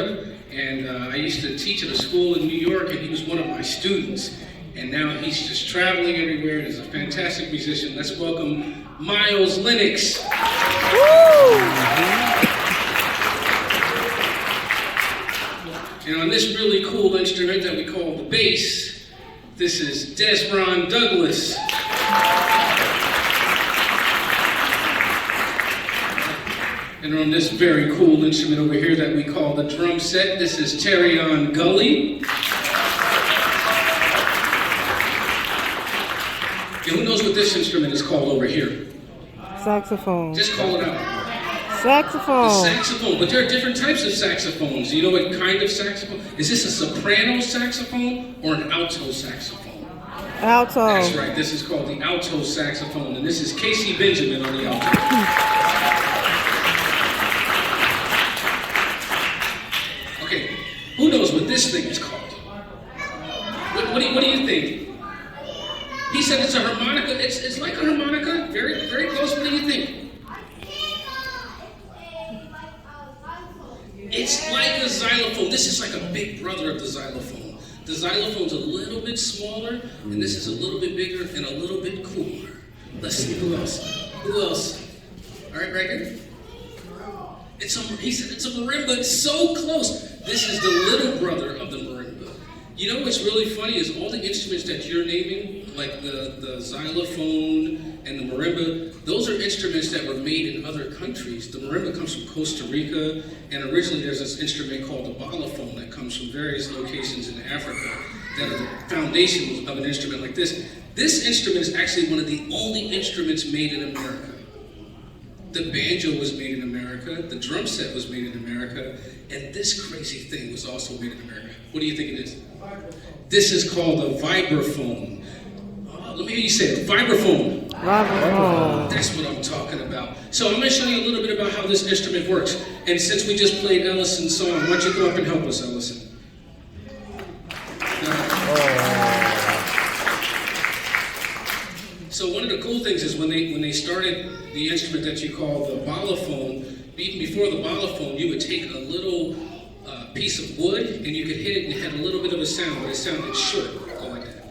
brother, and I used to teach at a school in New York, and he was one of my students. And now he's just traveling everywhere and is a fantastic musician. Let's welcome Miles Lennox. And on this really cool instrument that we call the bass, this is Desron Douglas. And on this very cool instrument over here that we call the drum set, this is Terrion Gully. And who knows what this instrument is called over here? Saxophone. Just call it out. Saxophone. The saxophone, but there are different types of saxophones. You know what kind of saxophone? Is this a soprano saxophone or an alto saxophone? Alto. That's right, this is called the alto saxophone, and this is Casey Benjamin on the alto. Okay, who knows what this thing is called? What do you think? He said it's a harmonica. It's like a harmonica, very, very close. What do you think? It's like a xylophone. This is like a big brother of the xylophone. The xylophone's a little bit smaller, and this is a little bit bigger and a little bit cooler. Let's see who else. Who else? All right, right here. He said it's a marimba. It's so close. This is the little brother of the marimba. You know what's really funny is all the instruments that you're naming, like the xylophone and the marimba, those are instruments that were made in other countries. The marimba comes from Costa Rica, and originally there's this instrument called the balafon that comes from various locations in Africa that are the foundation of an instrument like this. This instrument is actually one of the only instruments made in America. The banjo was made in America, the drum set was made in America, and this crazy thing was also made in America. What do you think it is? This is called a vibraphone. Let me hear you say it, vibraphone. Vibraphone. That's what I'm talking about. So I'm going to show you a little bit about how this instrument works. And since we just played Ellison's song, why don't you go up and help us, Ellison? So one of the cool things is when they started the instrument that you call the balafon, even before the balafon, you would take a little piece of wood and you could hit it and it had a little bit of a sound, but it sounded short. Go like that.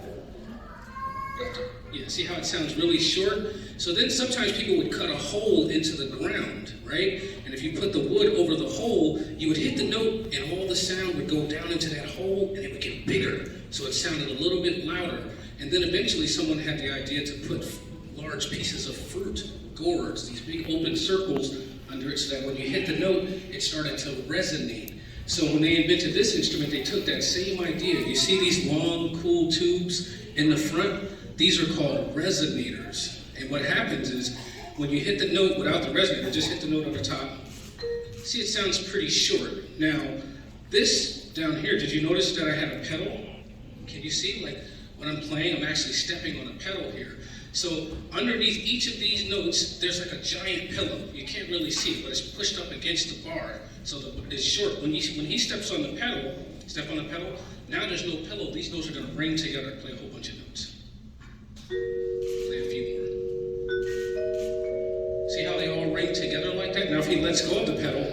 Yeah, see how it sounds really short? So then sometimes people would cut a hole into the ground, right? And if you put the wood over the hole, you would hit the note and all the sound would go down into that hole and it would get bigger. So it sounded a little bit louder. And then eventually someone had the idea to put large pieces of fruit, gourds, these big open circles under it so that when you hit the note, it started to resonate. So when they invented this instrument, they took that same idea. You see these long, cool tubes in the front? These are called resonators. And what happens is when you hit the note without the resonator, just hit the note on the top. See, it sounds pretty short. Now, this down here, did you notice that I have a pedal? Can you see? Like when I'm playing, I'm actually stepping on a pedal here. So underneath each of these notes, there's like a giant pillow. You can't really see it, but it's pushed up against the bar. So it's short. When he steps on the pedal, now there's no pillow. These notes are going to ring together and play a whole bunch of notes. Play a few more. See how they all ring together like that? Now if he lets go of the pedal,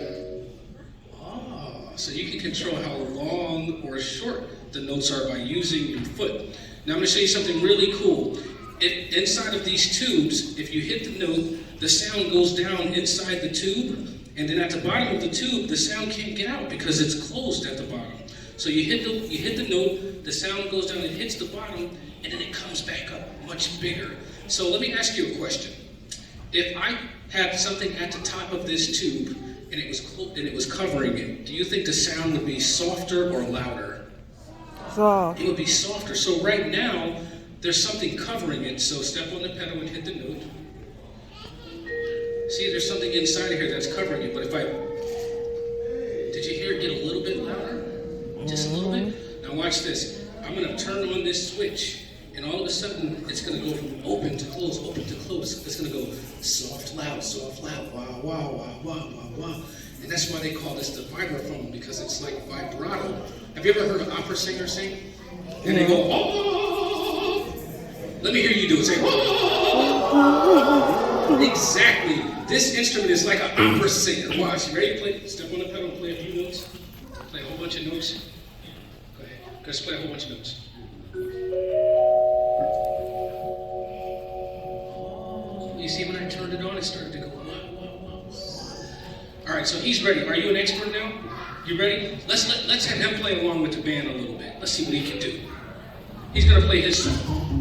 so you can control how long or short the notes are by using your foot. Now I'm going to show you something really cool. Inside of these tubes, if you hit the note, the sound goes down inside the tube, and then at the bottom of the tube, the sound can't get out because it's closed at the bottom. So you hit the note, the sound goes down, it hits the bottom, and then it comes back up much bigger. So let me ask you a question. If I had something at the top of this tube, and it was covering it, do you think the sound would be softer or louder? Soft. It would be softer. So right now, there's something covering it, so step on the pedal and hit the note. See, there's something inside of here that's covering it, but if did you hear it get a little bit louder? Just a little bit? Now watch this. I'm gonna turn on this switch, and all of a sudden, it's gonna go from open to close, open to close. It's gonna go soft, loud, wow, wow, wow, wow, wow, wow. And that's why they call this the vibraphone, because it's like vibrato. Have you ever heard an opera singer sing? And they go, oh! Let me hear you do it. Say, oh! Exactly. This instrument is like an opera singer. Watch. You ready? Play. Step on the pedal and play a few notes. play a whole bunch of notes. Go ahead. Just play a whole bunch of notes. You see when I turned it on, it started to go. All right, so he's ready. Are you an expert now? You ready? Let's have him play along with the band a little bit. Let's see what he can do. He's gonna play his song.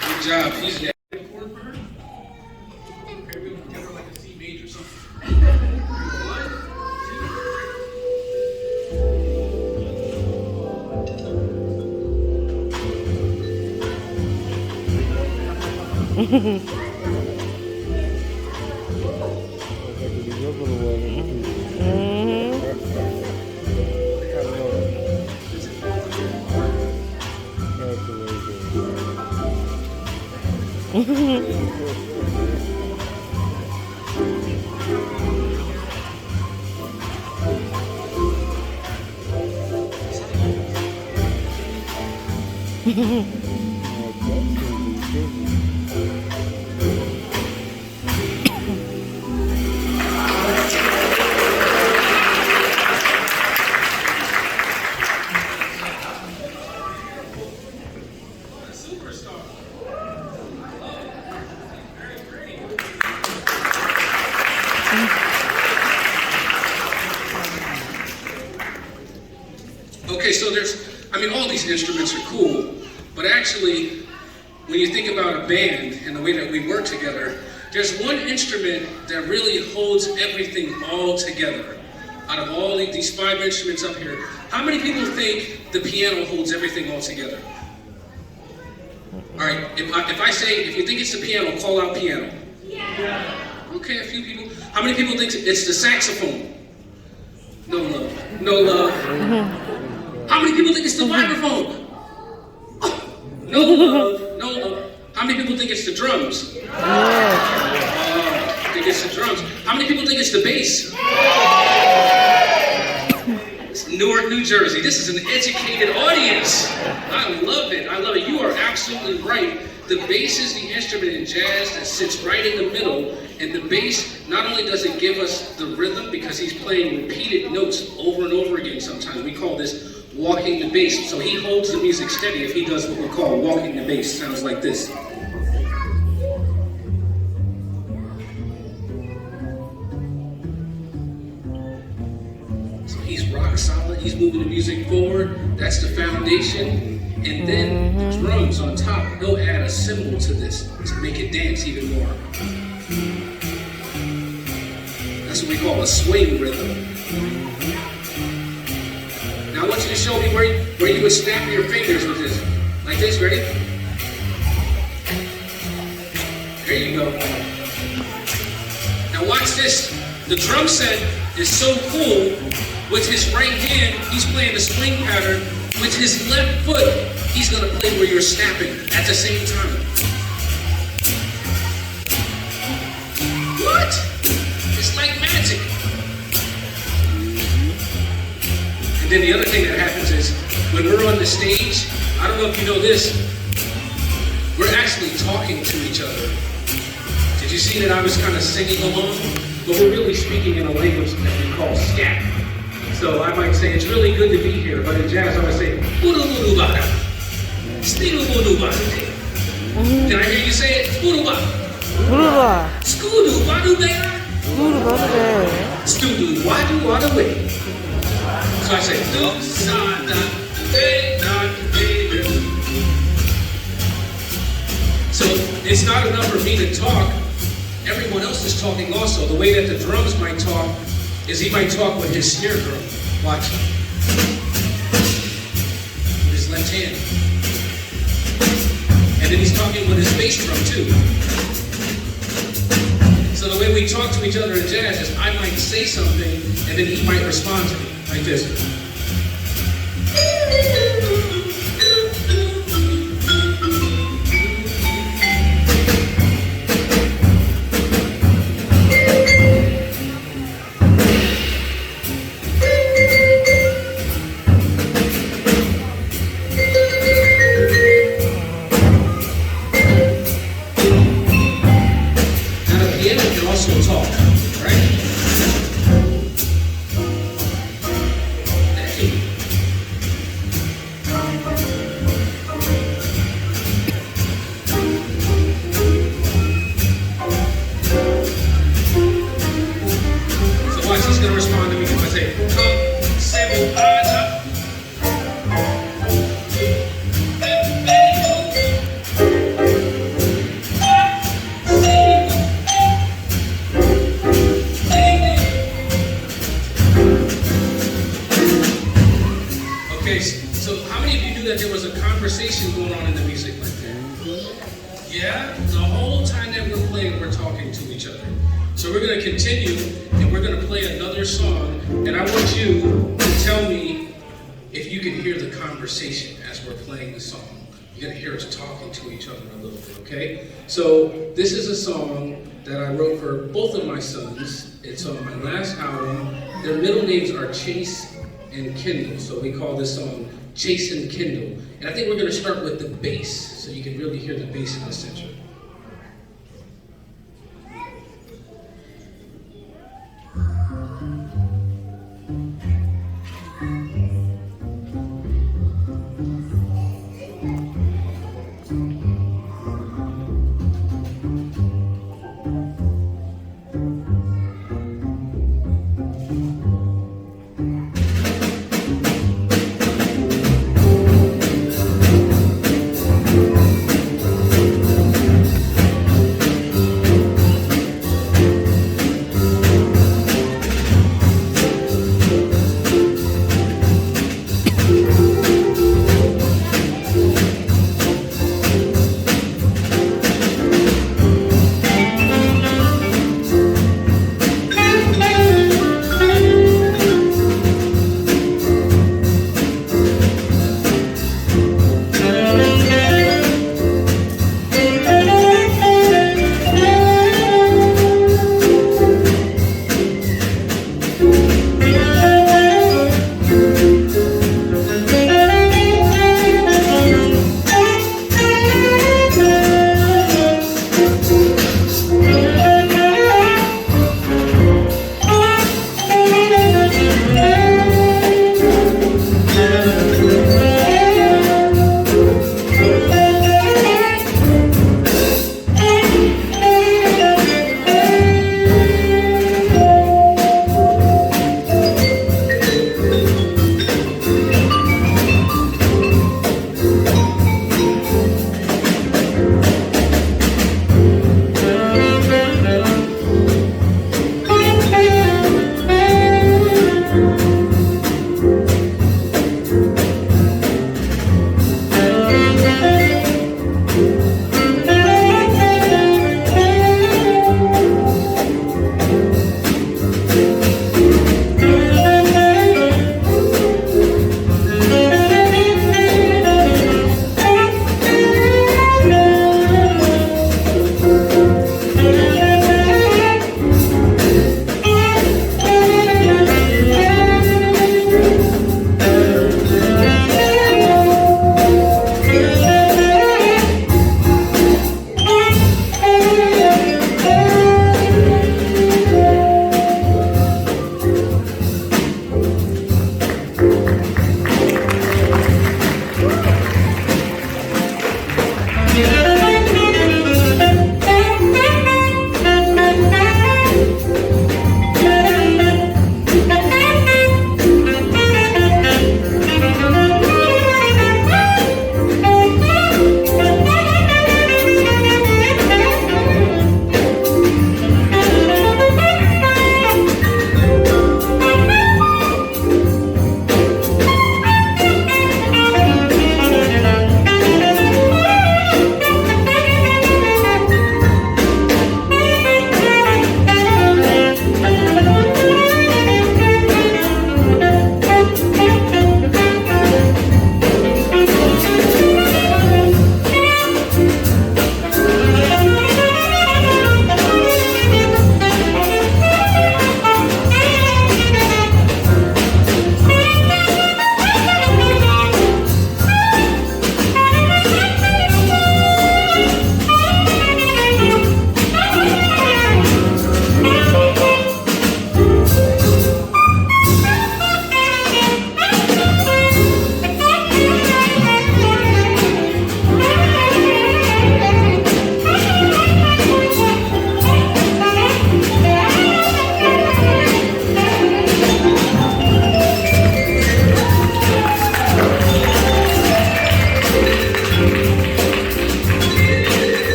Good job. He's there. Okay, we'll give her like a C major or something. Okay, so all these instruments are cool, but actually, when you think about a band and the way that we work together, there's one instrument that really holds everything all together. Out of all these 5 instruments up here, how many people think the piano holds everything all together? All right, if you think it's the piano, call out piano. Yeah. Okay, a few people. How many people think it's the saxophone? No love. No love. How many people think it's the vibraphone? No love. No love. How many people think it's the drums? I think it's the drums. How many people think it's the bass? It's Newark, New Jersey. This is an educated audience. I love it. I love it. You are absolutely right. The bass is the instrument in jazz that sits right in the middle, and the bass, not only does it give us the rhythm because he's playing repeated notes over and over again sometimes. We call this walking the bass. So he holds the music steady if he does what we call walking the bass. Sounds like this. So he's rock solid. He's moving the music forward. That's the foundation. And then the drums on top, he'll add a cymbal to this to make it dance even more. That's what we call a swing rhythm. Now I want you to show me where you would snap your fingers with this. Like this, ready? There you go. Now watch this. The drum set is so cool. With his right hand, he's playing the swing pattern. With his left foot, he's gonna play where you're snapping at the same time. What? It's like magic. And then the other thing that happens is, when we're on the stage, I don't know if you know this, we're actually talking to each other. Did you see that I was kind of singing along? But we're really speaking in a language that we call scat. So I might say, it's really good to be here, but in jazz I would say, Did I hear you say it? Buruba. Scoodu, wadu bear. Buruba, baby. Scoodu, wadu way. So I say, do, sa, da, day, da, day. So it's not enough for me to talk. Everyone else is talking also. The way that the drums might talk is he might talk with his snare drum. Watch. With his left hand. And then he's talking with his bass drum too. So the way we talk to each other in jazz is I might say something and then he might respond to me like this. He's going to respond to me if I say, come, say, up. Okay, so how many of you knew that there was a conversation going on in the music like that? Yeah? The whole time that we're playing, we're talking to each other. So we're going to continue, and we're going to play another song, and I want you to tell me if you can hear the conversation as we're playing the song. You're going to hear us talking to each other a little bit, okay? So this is a song that I wrote for both of my sons. It's on my last album. Their middle names are Chase and Kendall, so we call this song Chase and Kendall. And I think we're going to start with the bass, so you can really hear the bass in the center.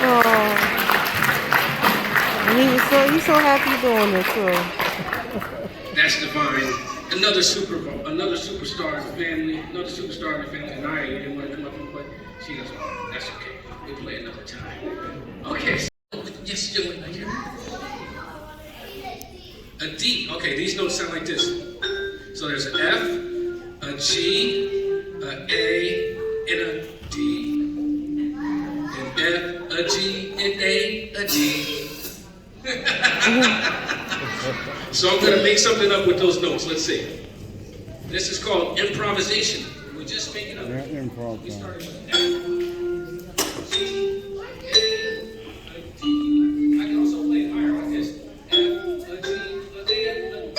Oh. And he's so happy doing it too. That's divine. Another superstar in the family. Another superstar in the family. And I didn't want to come up and play. She doesn't want to. That's okay. We'll play another time. Okay. So, yes, you do it. A D. Okay, these notes sound like this. So there's an F, a G, an A, and a D. An F, a G, an A, a D. So I'm going to make something up with those notes. Let's see. This is called improvisation. We just make it up. Yeah, improv. We started with F, G, A, a D. I can also play it higher like this. F, a G, a A, a D.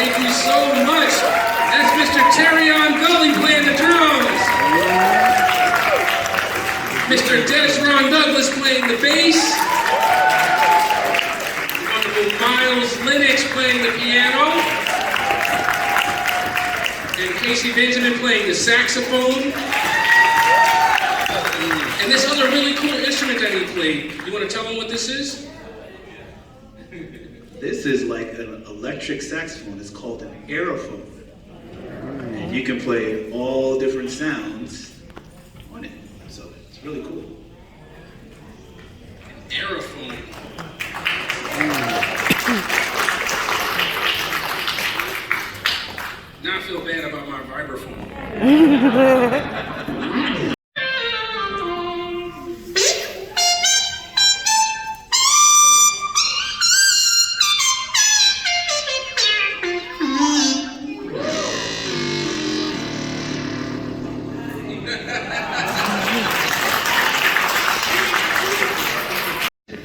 Thank you so much. That's Mr. Terrion Gully playing the drums. Mr. Desron Douglas playing the bass. Wonderful Miles Lennox playing the piano. And Casey Benjamin playing the saxophone. And this other really cool instrument that he played. You want to tell him what this is? This is like an electric saxophone. It's called an aerophone. And you can play all different sounds on it. So it's really cool. Aerophone. Now I feel bad about my vibraphone.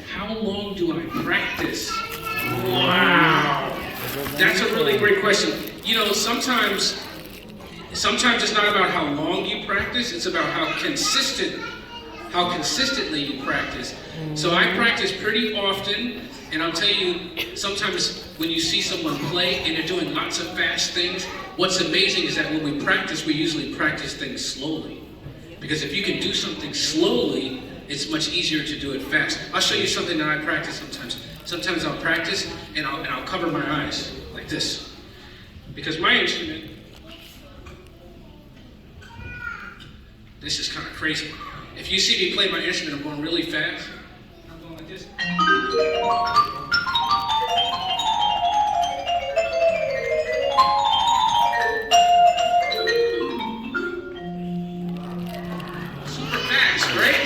How long do I practice? Wow. That's a really great question. You know, sometimes it's not about how long you practice, it's about how consistently you practice. So I practice pretty often, and I'll tell you, sometimes when you see someone play and they're doing lots of fast things, what's amazing is that when we practice, we usually practice things slowly. Because if you can do something slowly, it's much easier to do it fast. I'll show you something that I practice sometimes. Sometimes I'll practice and I'll cover my eyes like this. Because my instrument, this is kind of crazy. If you see me play my instrument, I'm going really fast. I'm going like this. Super fast, right?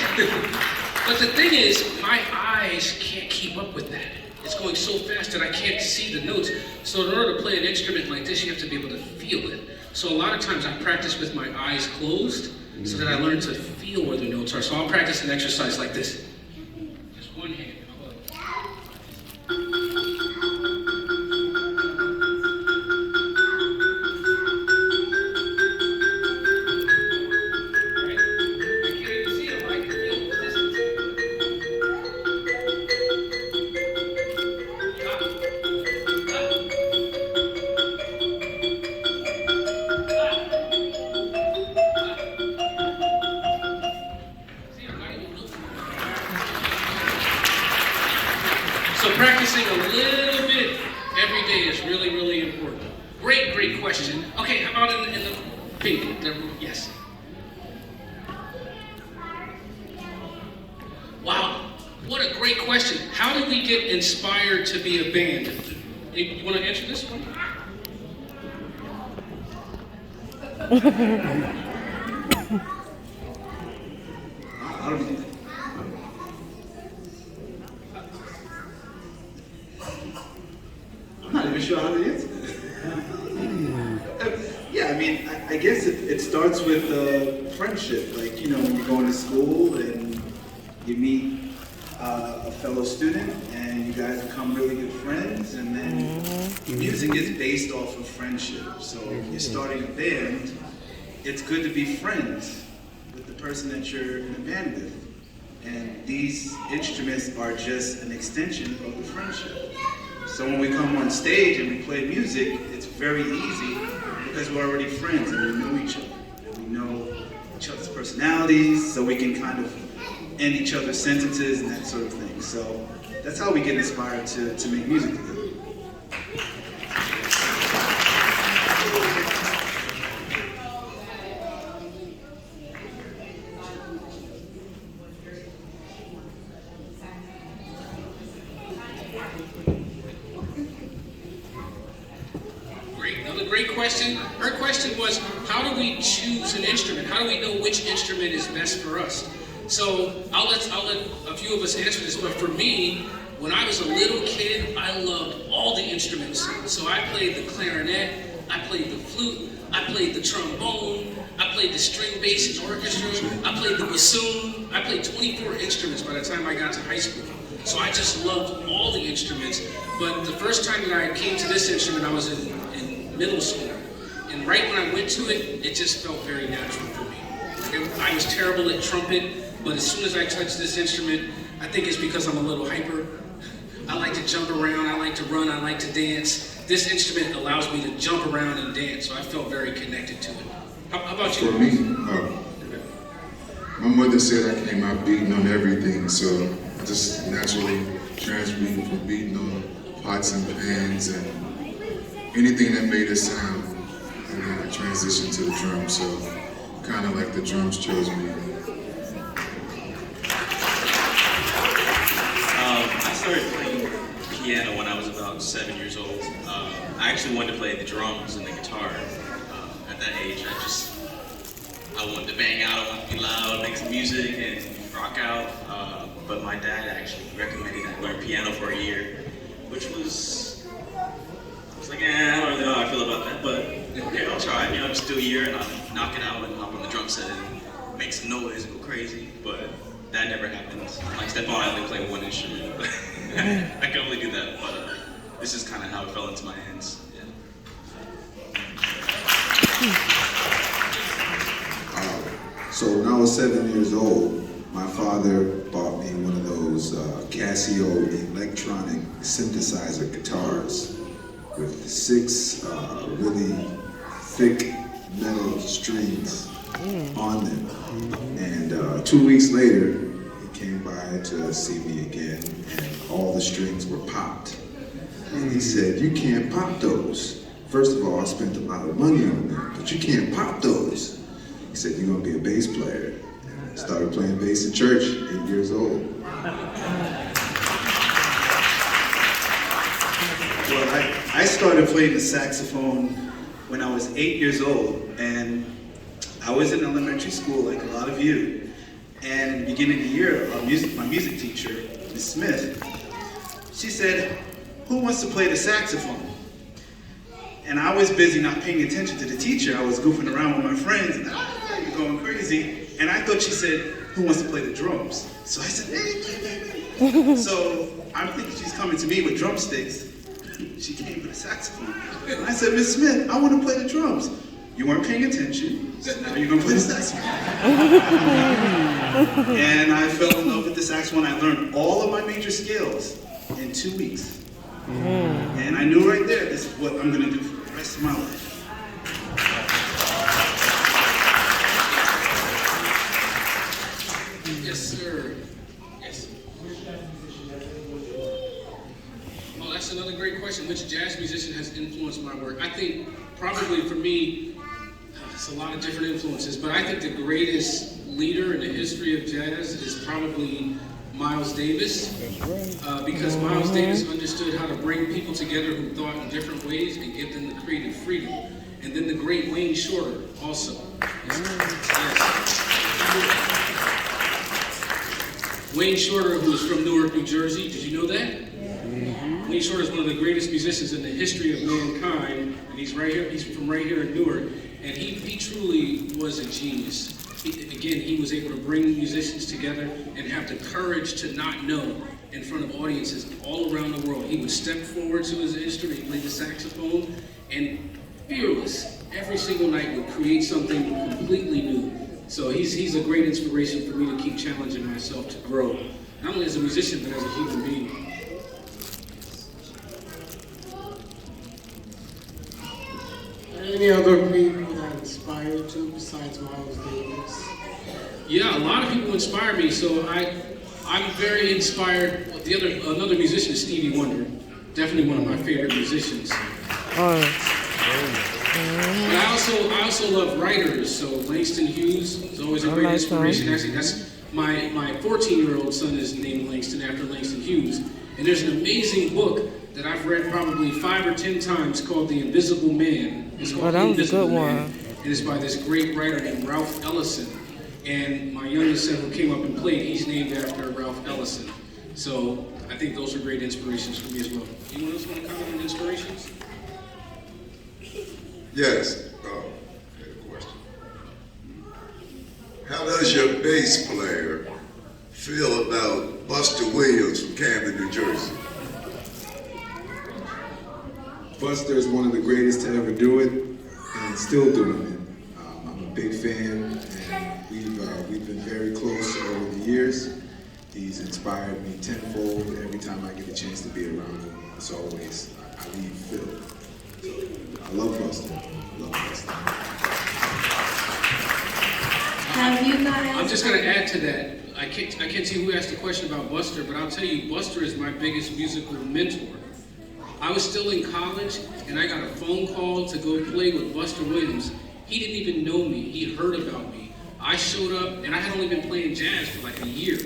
But the thing is, my eyes can't keep up with that. It's going so fast that I can't see the notes. So in order to play an instrument like this, you have to be able to feel it. So a lot of times I practice with my eyes closed so that I learn to feel where the notes are. So I'll practice an exercise like this. Just one hand. So practicing a little bit every day is really, really important. Great, great question. Okay, how about in the pink? Yes. Wow, what a great question. How did we get inspired to be a band? You want to answer this one? I don't know. I'm not even sure how to answer this. Yeah, I mean, I guess it starts with friendship. Like, you know, when you're going to school and you meet a fellow student and you guys become really good friends, and then music is based off of friendship. So if you're starting a band, it's good to be friends with the person that you're in a band with. And these instruments are just an extension of the friendship. So when we come on stage and we play music, it's very easy because we're already friends and we know each other. And we know each other's personalities, so we can kind of end each other's sentences and that sort of thing. So that's how we get inspired to make music together. Great question. Her question was, how do we choose an instrument? How do we know which instrument is best for us? So I'll let a few of us answer this, but for me, when I was a little kid, I loved all the instruments. So I played the clarinet, I played the flute, I played the trombone, I played the string bass and orchestra, I played the bassoon. I played 24 instruments by the time I got to high school. So I just loved all the instruments. But the first time that I came to this instrument, I was in middle school. And right when I went to it, it just felt very natural for me. I was terrible at trumpet, but as soon as I touched this instrument, I think it's because I'm a little hyper. I like to jump around, I like to run, I like to dance. This instrument allows me to jump around and dance, so I felt very connected to it. How about you? For me, my mother said I came out beating on everything, so I just naturally transmuted from beating on pots and pans and anything that made a sound. And then I transitioned to the drums, so kind of like the drums chose me. I started playing piano when I was about 7 years old. I actually wanted to play the drums and the guitar. At that age, I wanted to bang out, I wanted to be loud, make some music, and rock out. But my dad actually recommended I learn piano for a year, which was, I was like, I don't really know how I feel about that, but okay, I'll try. You know, just do a year and I'll knock it out and hop on the drum set and make some noise and go crazy. But that never happened. Like Stephon, I only play one instrument. I can only do that, but this is kind of how it fell into my hands. Yeah. So when I was 7 years old, my father bought me one of those Casio electronic synthesizer guitars with 6 really thick metal strings on them. And 2 weeks later, he came by to see me again, and all the strings were popped. And he said, "You can't pop those. First of all, I spent a lot of money on them, but you can't pop those." He said, "You're gonna be a bass player." And I started playing bass in church, 8 years old. Well, I started playing the saxophone when I was 8 years old, and I was in elementary school like a lot of you. And in the beginning of the year, my music teacher, Ms. Smith, she said, "Who wants to play the saxophone?" And I was busy not paying attention to the teacher. I was goofing around with my friends, and you're going crazy. And I thought she said, "Who wants to play the drums?" So I said, "Hey." So I'm thinking she's coming to me with drumsticks. She came with a saxophone. And I said, "Miss Smith, I want to play the drums." "You weren't paying attention, so now you're going to play the saxophone." And I fell in love with the saxophone. I learned all of my major scales in 2 weeks. And I knew right there, this is what I'm going to do for the rest of my life. Yes, sir. Yes. Oh, that's another great question. Which jazz musician has influenced my work? I think probably for me, it's a lot of different influences, but I think the greatest leader in the history of jazz is probably Miles Davis, because Miles Davis understood how to bring people together who thought in different ways and give them the creative freedom. And then the great Wayne Shorter also. Yes. Wayne Shorter, who is from Newark, New Jersey. Did you know that? Wayne Shorter is one of the greatest musicians in the history of mankind, and he's right here. He's from right here in Newark, and he truly was a genius. He was able to bring musicians together and have the courage to not know in front of audiences all around the world. He would step forward to his instrument, play the saxophone, and fearless, every single night would create something completely new. So he's a great inspiration for me to keep challenging myself to grow, not only as a musician, but as a human being. Any other people that inspire you to besides Miles Davis? Yeah, a lot of people inspire me, so I'm very inspired. Another musician is Stevie Wonder, definitely one of my favorite musicians. But I also love writers, so Langston Hughes is always a great inspiration. Actually, that's my 14-year-old son is named Langston after Langston Hughes. And there's an amazing book that I've read probably 5 or 10 times called The Invisible Man. It's called that The was a Invisible good Man. one. And it's by this great writer named Ralph Ellison. And my youngest son who came up and played, he's named after Ralph Ellison. So I think those are great inspirations for me as well. Anyone else want to comment on inspirations? Yes. I have a question. How does your bass player feel about Buster Williams from Camden, New Jersey? Buster is one of the greatest to ever do it, and still doing it. I'm a big fan, and we've been very close over the years. He's inspired me tenfold every time I get a chance to be around him. As always, I leave filled. So, I love Buster. I love Buster. Have you guys? I'm just going to add to that. I can't see who asked the question about Buster, but I'll tell you, Buster is my biggest musical mentor. I was still in college, and I got a phone call to go play with Buster Williams. He didn't even know me. He heard about me. I showed up, and I had only been playing jazz for like a year.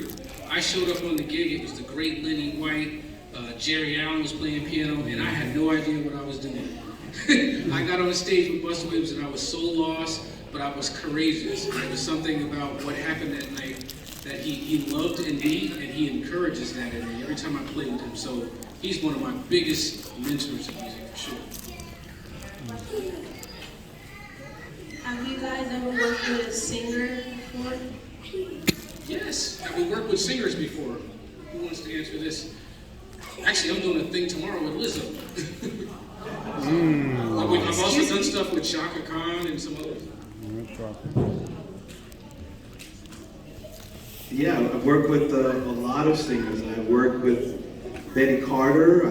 I showed up on the gig. It was the great Lenny White. Jerry Allen was playing piano, and I had no idea what I was doing. I got on stage with Buster Williams, and I was so lost, but I was courageous. There was something about what happened that night that he loved in me, and he encourages that in me every time I play with him. So he's one of my biggest mentors in music, for sure. Have you guys ever worked with a singer before? Yes, we worked with singers before. Who wants to answer this? Actually, I'm doing a thing tomorrow with Lizzo. I've also done stuff with Shaka Khan and some others. Yeah, I've worked with a lot of singers. I've worked with Betty Carter.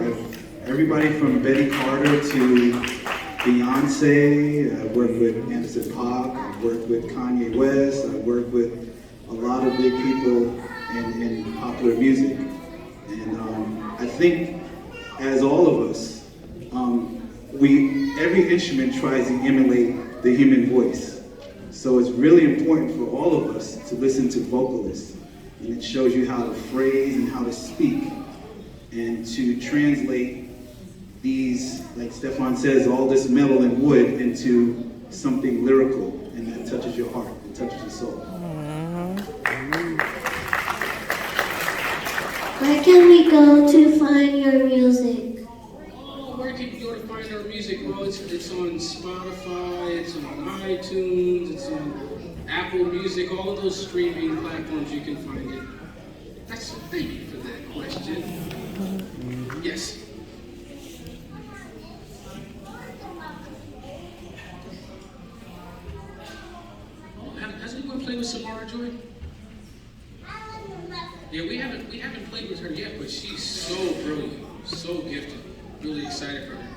Everybody from Betty Carter to Beyonce. I've worked with Anderson .Paak. I've worked with Kanye West. I've worked with a lot of big people in popular music. And I think, as all of us, every instrument tries to emulate the human voice. So it's really important for all of us to listen to vocalists. And it shows you how to phrase and how to speak and to translate these, like Stefan says, all this metal and wood into something lyrical and that touches your heart, it touches your soul. Where can we go to find your music? Oh, where can you go to find our music? Well, it's on Spotify, it's on iTunes, it's on Apple Music, all of those streaming platforms you can find it. Thank you for that question. Yes. Has anyone played with Samara Joy? Yeah, we haven't played with her yet, but she's so brilliant, so gifted. Really excited for her.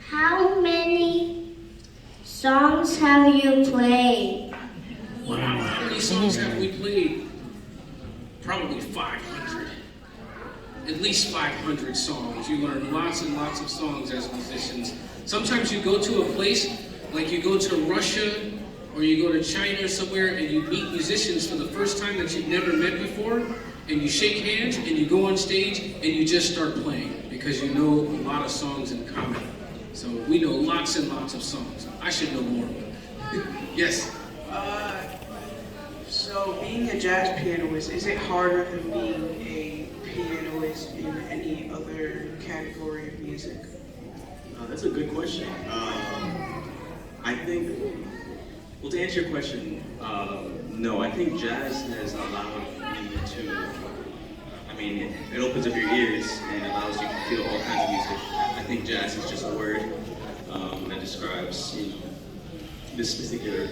How many songs have you played? Wow, how many songs have we played? Probably 500. At least 500 songs. You learn lots and lots of songs as musicians. Sometimes you go to a place, like you go to Russia, or you go to China or somewhere, and you meet musicians for the first time that you've never met before, and you shake hands, and you go on stage, and you just start playing, because you know a lot of songs in common. So we know lots and lots of songs. I should know more. Yes? So being a jazz pianist, is it harder than being a pianist in any other category of music? That's a good question. I think, well, to answer your question, no, I think jazz has allowed me to, it opens up your ears and allows you to feel all kinds of music. I think jazz is just a word that describes, this particular.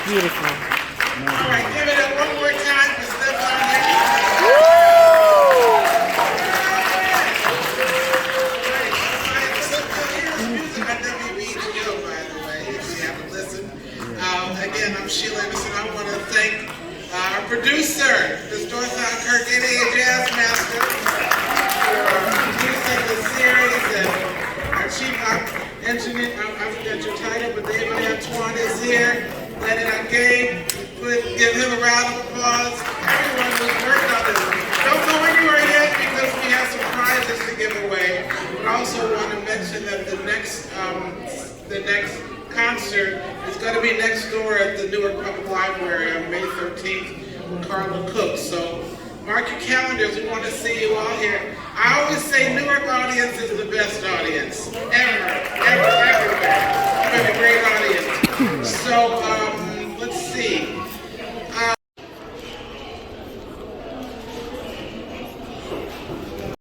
Beautiful. All right, give it up one more time for Stefan here. Music on WBGO, by the way, if you haven't listened. Again, I'm Sheila Anderson. I want to thank our producer, Ms. Dorothy Kirk, aka Jazz Master, for producing the series, and our chief engineer, I forgot your title, but David Antoine is here. Let it out, Gabe. Give him a round of applause. Everyone who's worked on this. Don't go anywhere yet because we have some prizes to give away. But I also want to mention that the next concert is going to be next door at the Newark Public Library on May 13th with Carla Cook. So mark your calendars. We want to see you all here. I always say Newark audience is the best audience everywhere. It's been a great audience. So let's see.